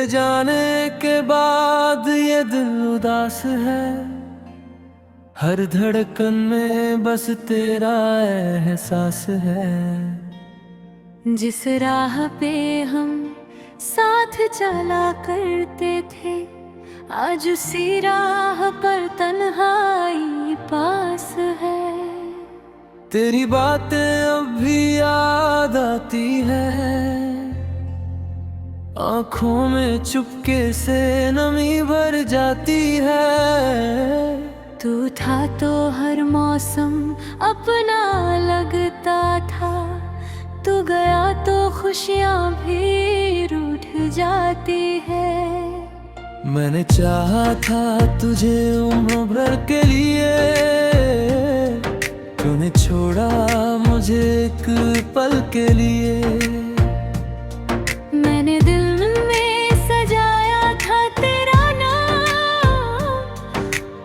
तेरे जाने के बाद ये दिल उदास है, हर धड़कन में बस तेरा एहसास है। जिस राह पे हम साथ चला करते थे, आज उसी राह पर तन्हाई पास है। तेरी बातें अब भी याद आती है, आंखों में चुपके से नमी भर जाती है। तू था तो हर मौसम अपना लगता था, तू गया तो खुशियां भी रूठ जाती है। मैंने चाहा था तुझे उम्र भर के लिए, तूने छोड़ा मुझे एक पल के लिए। मैंने दिल में सजाया था तेरा नाम,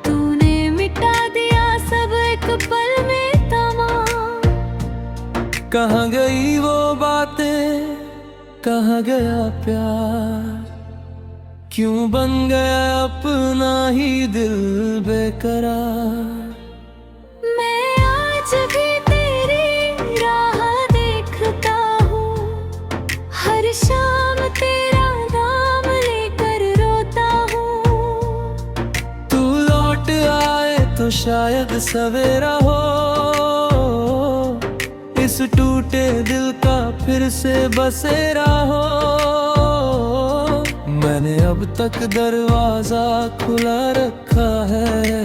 तूने मिटा दिया सब एक पल में तमाम। कहाँ गई वो बातें, कहाँ गया प्यार, क्यों बन गया अपना ही दिल बेकरार। मैं आज भी तेरी राह देखता हूँ, हर शाम तेरा नाम लेकर रोता हूँ। तू लौट आए तो शायद सवेरा हो, इस टूटे दिल का फिर से बसेरा हो। मैंने अब तक दरवाजा खुला रखा है,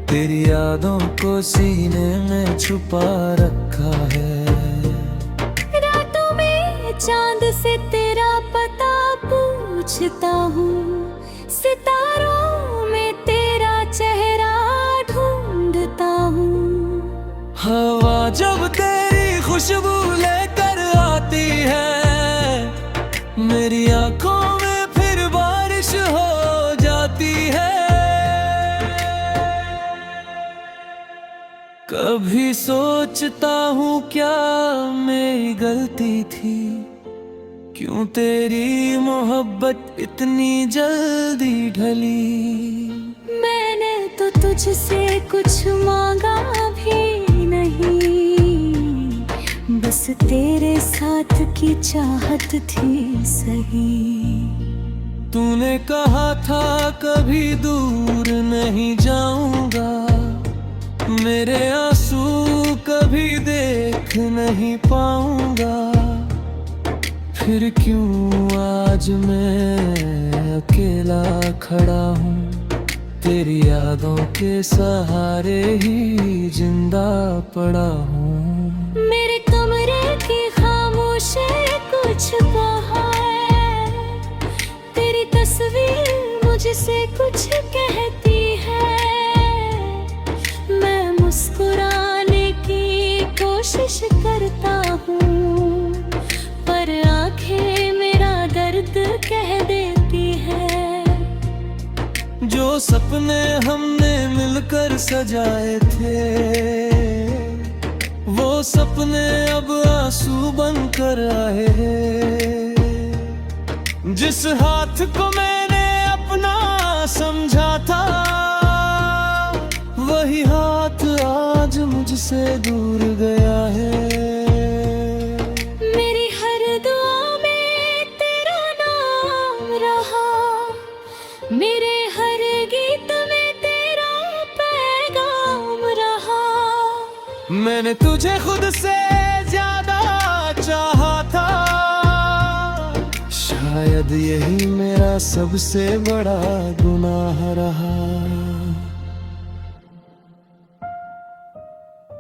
तेरी यादों को सीने में छुपा रखा है। रातों में चांद से तेरा पता पूछता हूँ, सितारों में तेरा चेहरा ढूंढता हूँ। हवा जब तेरी खुशबू लेकर आती है, मेरी आंखों में फिर बारिश हो जाती है। कभी सोचता हूँ क्या मेरी गलती थी, क्यों तेरी मोहब्बत इतनी जल्दी ढली। मैंने तो तुझसे कुछ मांगा भी नहीं, बस तेरे साथ की चाहत थी सही। तूने कहा था कभी दूर नहीं जाऊंगा, मेरे आंसू कभी देख नहीं पाऊंगा। फिर क्यों आज मैं अकेला खड़ा हूँ, तेरी यादों के सहारे ही जिंदा पड़ा हूँ। मेरे कमरे की खामोशी कुछ कहा है, तेरी तस्वीर मुझसे कुछ कहती है। मैं मुस्कुराने की कोशिश करता हूँ, पर आंखें मेरा दर्द कह देती है। जो सपने हमने मिलकर सजाए थे, वो सपने अब आंसू बनकर आए। जिस हाथ को मैंने अपना समझा था, वही हाथ आज मुझसे दूर गया है। मेरी हर दुआ में तेरा नाम रहा, मेरे हर गीत में तेरा पैगाम रहा। मैंने तुझे खुद से ज्यादा चाहा था, शायद यही मेरा सबसे बड़ा गुनाह रहा।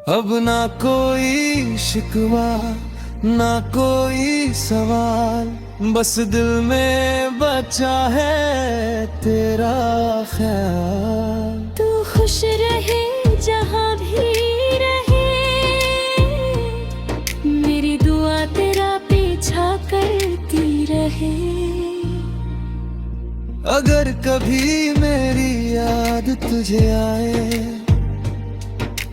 अब ना कोई शिकवा, ना कोई सवाल, बस दिल में बचा है तेरा ख्याल। तू खुश रहे जहाँ भी रहे, मेरी दुआ तेरा पीछा करती रहे। अगर कभी मेरी याद तुझे आए,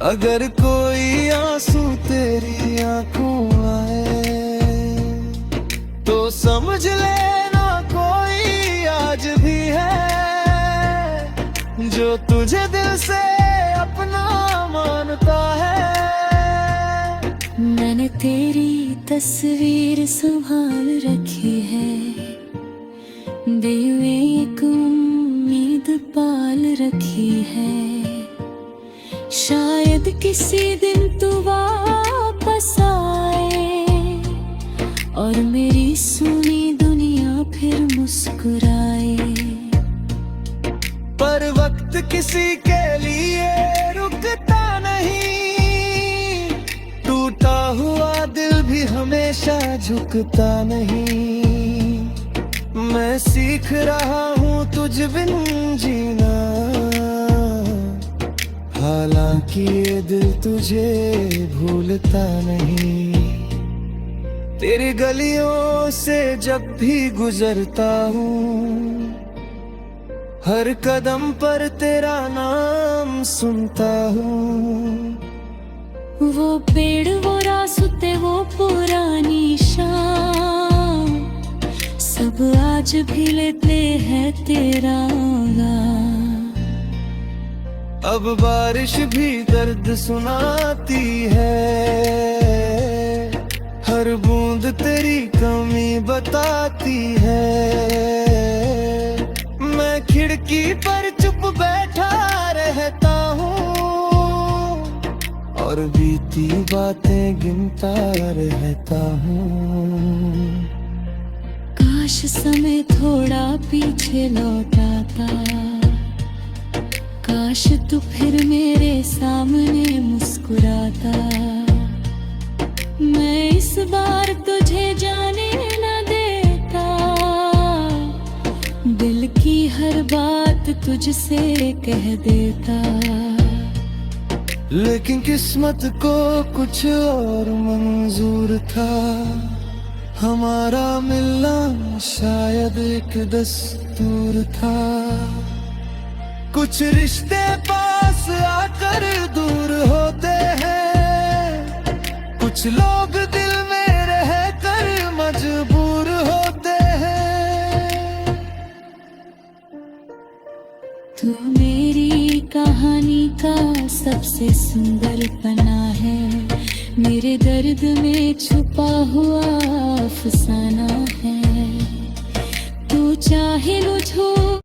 अगर कोई आंसू तेरी आंखों आए, तो समझ लेना जो तुझे दिल से अपना मानता है। मैंने तेरी तस्वीर संभाल रखी है, दिल में एक उम्मीद पाल रखी है। शायद किसी दिन तू वापस आए और मेरी सुनी दुनिया फिर मुस्कुराए। पर वक्त किसी के लिए रुकता नहीं, टूटा हुआ दिल भी हमेशा झुकता नहीं। मैं सीख रहा हूँ तुझ बिन जीना, हालांकि ये दिल तुझे भूलता नहीं। तेरी गलियों से जब भी गुजरता हूँ, हर कदम पर तेरा नाम सुनता हूँ। वो पेड़, वो रास्ते, वो पुरानी शाम, सब आज भी लेते हैं तेरा नाम। अब बारिश भी दर्द सुनाती है, हर बूंद तेरी कमी बताती है। मैं खिड़की पर चुप बैठा रहता हूँ और बीती बातें गिनता रहता हूँ। काश समय थोड़ा पीछे लौटाता, काश तू फिर मेरे सामने मुस्कुराता। मैं इस बार तुझे जाने न देता, दिल की हर बात तुझसे कह देता। लेकिन किस्मत को कुछ और मंजूर था, हमारा मिलना शायद एक दस्तूर था। कुछ रिश्ते पास आकर दूर होते हैं, कुछ लोग दिल में रहकर मजबूर होते हैं। तू मेरी कहानी का सबसे सुंदर पन्ना है, मेरे दर्द में छुपा हुआ अफसाना है। तू चाहे मुझको